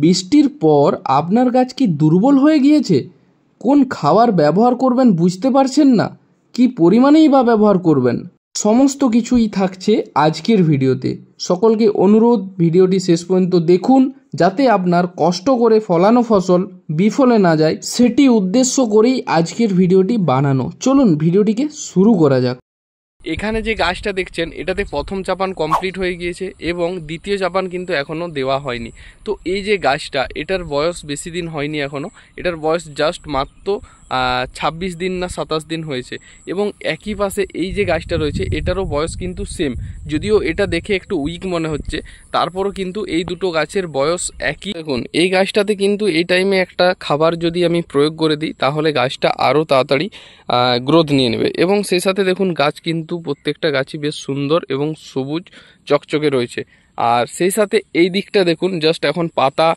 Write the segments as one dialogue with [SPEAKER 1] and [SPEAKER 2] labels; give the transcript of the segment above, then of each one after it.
[SPEAKER 1] বৃষ্টির পর আপনার গাছ কি দুর্বল হয়ে গিয়েছে? কোন খাবার ব্যবহার করবেন বুঝতে পারছেন না? কি পরিমাণেই বা ব্যবহার করবেন? সমস্ত কিছুই থাকছে আজকের ভিডিওতে। সকলকে অনুরোধ, ভিডিওটি শেষ পর্যন্ত দেখুন, যাতে আপনার কষ্ট করে ফলানো ফসল বিফলে না যায়, সেটি উদ্দেশ্য করেই আজকের ভিডিওটি বানানো। চলুন ভিডিওটিকে শুরু করা যাক। এখানে যে গাছটা দেখছেন, এটাতে প্রথম চাপান কমপ্লিট হয়ে গিয়েছে এবং দ্বিতীয় চাপান কিন্তু এখনও দেওয়া হয়নি। তো এই যে গাছটা, এটার বয়স বেশি দিন হয়নি এখনও, এটার বয়স জাস্ট মাত্র 26 দিন না 27 দিন হয়েছে। এবং একই পাশে এই যে গাছটা রয়েছে, এটারও বয়স কিন্তু সেম, যদিও এটা দেখে একটু উইক মনে হচ্ছে, তারপরও কিন্তু এই দুটো গাছের বয়স একই। দেখুন এই গাছটাতে কিন্তু এই টাইমে একটা খাবার যদি আমি প্রয়োগ করে দিই, তাহলে গাছটা আরও তাড়াতাড়ি গ্রোথ নিয়ে নেবে। এবং সেই সাথে দেখুন গাছ কিন্তু প্রত্যেকটা গাছই বেশ সুন্দর এবং সবুজ চকচকে রয়েছে। আর সেই সাথে এই দিকটা দেখুন, জাস্ট এখন পাতা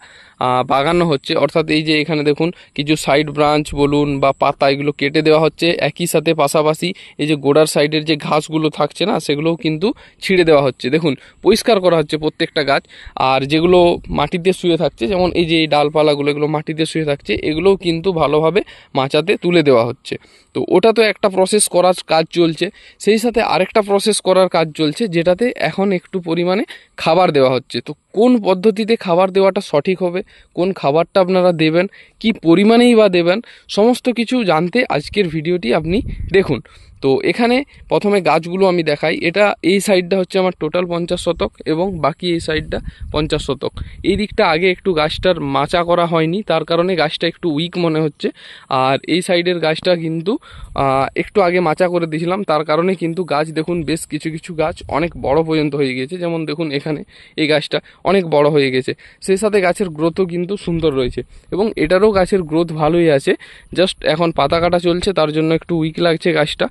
[SPEAKER 1] বাগানো হচ্ছে, অর্থাৎ এই যে এখানে দেখুন কিছু সাইড ব্রাঞ্চ বলুন বা পাতা, এগুলো কেটে দেওয়া হচ্ছে। একই সাথে পাশাপাশি এই যে গোড়ার সাইডের যে ঘাসগুলো থাকছে না, সেগুলোও কিন্তু ছিঁড়ে দেওয়া হচ্ছে। দেখুন পরিষ্কার করা হচ্ছে প্রত্যেকটা গাছ। আর যেগুলো মাটিতে শুয়ে থাকছে, যেমন এই যে এই ডালপালাগুলো, এগুলো মাটিতে শুয়ে থাকছে, এগুলোও কিন্তু ভালোভাবে মাচাতে তুলে দেওয়া হচ্ছে। তো ওটা তো একটা প্রসেস করার কাজ চলছে, সেই সাথে আরেকটা প্রসেস করার কাজ চলছে, যেটাতে এখন একটু পরিমাণে খাবার দেওয়া হচ্ছে। তো কোন পদ্ধতিতে খাবার দেওয়াটা সঠিক হবে, কোন খাবারটা আপনারা দেবেন, কি পরিমাণেই বা দেবেন, সমস্ত কিছু জানতে আজকের ভিডিওটি আপনি দেখুন। তো এখানে প্রথমে গাছগুলো আমি দেখাই। এটা এই সাইডটা হচ্ছে আমার টোটাল 50 শতক এবং বাকি এই সাইডটা 50 শতক। এই দিকটা আগে একটু গাছটার মাচা করা হয়নি, তার কারণে গাছটা একটু উইক মনে হচ্ছে। আর এই সাইডের গাছটা কিন্তু একটু আগে মাচা করে দিয়েছিলাম, তার কারণে কিন্তু গাছ দেখুন বেশ কিছু কিছু গাছ অনেক বড় পর্যন্ত হয়ে গিয়েছে। যেমন দেখুন এখানে এই গাছটা অনেক বড় হয়ে গেছে, সেই সাথে গাছের গ্রোথও কিন্তু সুন্দর রয়েছে এবং এটারও গাছের গ্রোথ ভালোই আছে। জাস্ট এখন পাতা কাটা চলছে, তার জন্য একটু উইক লাগছে গাছটা।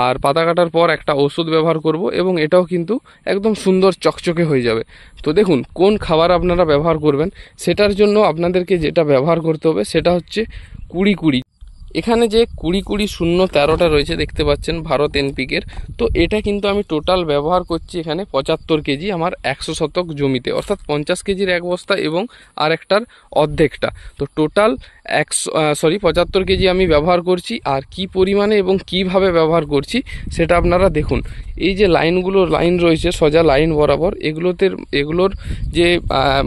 [SPEAKER 1] আর পাতা কাটার পর একটা ওষুধ ব্যবহার করব এবং এটাও কিন্তু একদম সুন্দর চকচকে হয়ে যাবে। তো দেখুন কোন খাবার আপনারা ব্যবহার করবেন, সেটার জন্য আপনাদেরকে যেটা ব্যবহার করতে হবে সেটা হচ্ছে 20-20। এখানে যে 20-20-0-13টা রয়েছে দেখতে পাচ্ছেন, ভারত এনপিকের। তো এটা কিন্তু আমি টোটাল ব্যবহার করছি এখানে 75 কেজি আমার 100 শতক জমিতে, অর্থাৎ 50 কেজির এক বস্তা এবং আর একটার অর্ধেকটা। তো টোটাল 75 কেজি আমি ব্যবহার করছি। আর কি পরিমাণে এবং কিভাবে ব্যবহার করছি সেটা আপনারা দেখুন। এই যে লাইন রয়েছে সোজা লাইন বরাবর, এগুলোর যে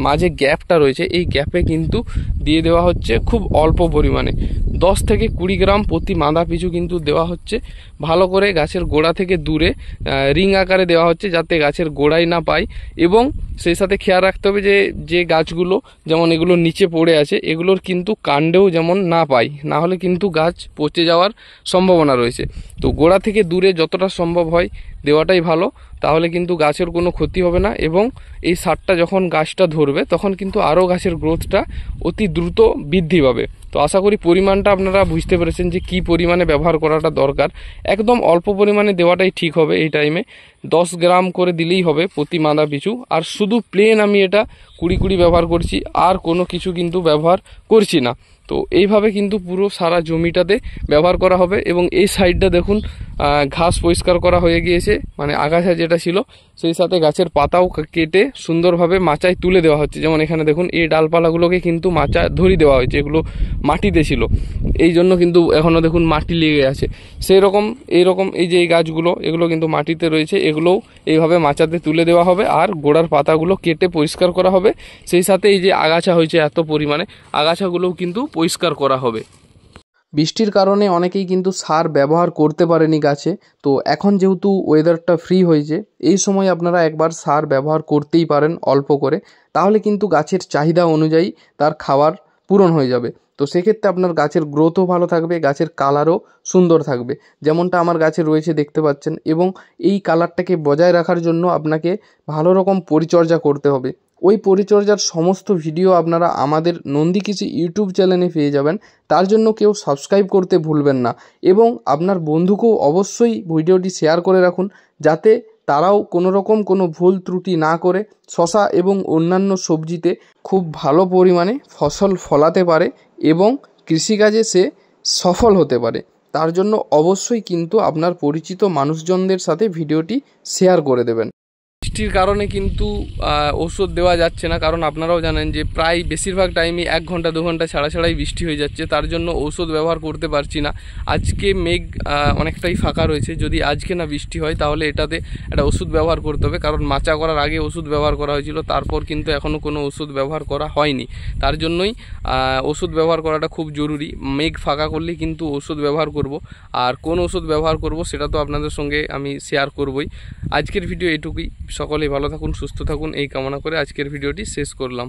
[SPEAKER 1] মাঝে গ্যাপটা রয়েছে, এই গ্যাপে কিন্তু দিয়ে দেওয়া হচ্ছে খুব অল্প পরিমাণে, 10 থেকে 20 গ্রাম প্রতি মাদা পিছু কিন্তু দেওয়া হচ্ছে। ভালো করে গাছের গোড়া থেকে দূরে রিং আকারে দেওয়া হচ্ছে, যাতে গাছের গোড়ায় না পায়। এবং সেই সাথে খেয়াল রাখতে হবে যে গাছগুলো যেমন এগুলো নিচে পড়ে আছে, এগুলোর কিন্তু কাণ্ডেও যেমন না পায়, না হলে কিন্তু গাছ পচে যাওয়ার সম্ভাবনা রয়েছে। তো গোড়া থেকে দূরে যতটা সম্ভব হয় দেওয়াটাই ভালো, তাহলে কিন্তু গাছের কোনো ক্ষতি হবে না। এবং এই সারটা যখন গাছটা ধরবে, তখন কিন্তু আরও গাছের গ্রোথটা অতি দ্রুত বৃদ্ধি পাবে। তো আশা করি পরিমাণটা আপনারা বুঝতে পেরেছেন যে কি পরিমাণে ব্যবহার করাটা দরকার। একদম অল্প পরিমাণে দেওয়াটাই ঠিক হবে। এই টাইমে 10 গ্রাম করে দিলেই হবে প্রতি মাদা পিছু। আর শুধু প্লেন আমি এটা 20-20 ব্যবহার করছি, আর কোনো কিছু কিন্তু ব্যবহার করছি না। তো এইভাবে কিন্তু পুরো সারা জমিটাতে ব্যবহার করা হবে। এবং এই সাইডটা দেখুন ঘাস পরিষ্কার করা হয়ে গিয়েছে, মানে আগাছা যেটা ছিল, সেই সাথে গাছের পাতাও কেটে সুন্দরভাবে মাচায় তুলে দেওয়া হচ্ছে। যেমন এখানে দেখুন এই ডালপালাগুলোকে কিন্তু মাচা ধরিয়ে দেওয়া হয়েছে, এগুলো মাটিতে ছিল, এই জন্য কিন্তু এখনও দেখুন মাটি লেগে আছে। এইরকম এই যে এই গাছগুলো, এগুলো কিন্তু মাটিতে রয়েছে, এগুলোও এইভাবে মাচাতে তুলে দেওয়া হবে আর গোড়ার পাতাগুলো কেটে পরিষ্কার করা হবে। সেই সাথে এই যে আগাছা হয়েছে এত পরিমাণে, আগাছাগুলোও কিন্তু পরিষ্কার করা হবে। বৃষ্টির কারণে অনেকেই কিন্তু সার ব্যবহার করতে পারেনি গাছে। তো এখন যেহেতু ওয়েদারটা ফ্রি হয়েছে, এই সময় আপনারা একবার সার ব্যবহার করতেই পারেন অল্প করে, তাহলে কিন্তু গাছের চাহিদা অনুযায়ী তার খাবার পূরণ হয়ে যাবে। তো সেক্ষেত্রে আপনার গাছের গ্রোথও ভালো থাকবে, গাছের কালারও সুন্দর থাকবে, যেমনটা আমার গাছে রয়েছে দেখতে পাচ্ছেন। এবং এই কালারটাকে বজায় রাখার জন্য আপনাকে ভালো রকম পরিচর্যা করতে হবে। ওই পরিচর্যার সমস্ত ভিডিও আপনারা আমাদের নন্দী কৃষি ইউটিউব চ্যানেলে পেয়ে যাবেন। তার জন্য কেউ সাবস্ক্রাইব করতে ভুলবেন না এবং আপনার বন্ধুকেও অবশ্যই ভিডিওটি শেয়ার করে রাখুন, যাতে তারাও কোনো ভুল ত্রুটি না করে শশা এবং অন্যান্য সবজিতে খুব ভালো পরিমাণে ফসল ফলাতে পারে এবং কৃষিকাজে সে সফল হতে পারে। তার জন্য অবশ্যই কিন্তু আপনার পরিচিত মানুষজনদের সাথে ভিডিওটি শেয়ার করে দেবেন। বৃষ্টির কারণে কিন্তু ওষুধ দেওয়া যাচ্ছে না, কারণ আপনারাও জানেন যে প্রায় বেশিরভাগ টাইমই 1 ঘন্টা 2 ঘন্টা ছাড়া ছাড়াই বৃষ্টি হয়ে যাচ্ছে, তার জন্য ওষুধ ব্যবহার করতে পারছি না। আজকে মেঘ অনেকটাই ফাঁকা রয়েছে, যদি আজকে না বৃষ্টি হয় তাহলে এটাতে একটা ওষুধ ব্যবহার করতে হবে, কারণ মাচা করার আগে ওষুধ ব্যবহার করা হয়েছিল, তারপর কিন্তু এখনও কোনো ওষুধ ব্যবহার করা হয়নি। তার জন্যই ওষুধ ব্যবহার করাটা খুব জরুরি। মেঘ ফাঁকা করলেই কিন্তু ওষুধ ব্যবহার করব, আর কোন ওষুধ ব্যবহার করব সেটা তো আপনাদের সঙ্গে আমি শেয়ার করবই। আজকের ভিডিও এটুকুই। সকলেই ভালো থাকুন, সুস্থ থাকুন এই কামনা করে আজকের ভিডিওটি শেষ করলাম।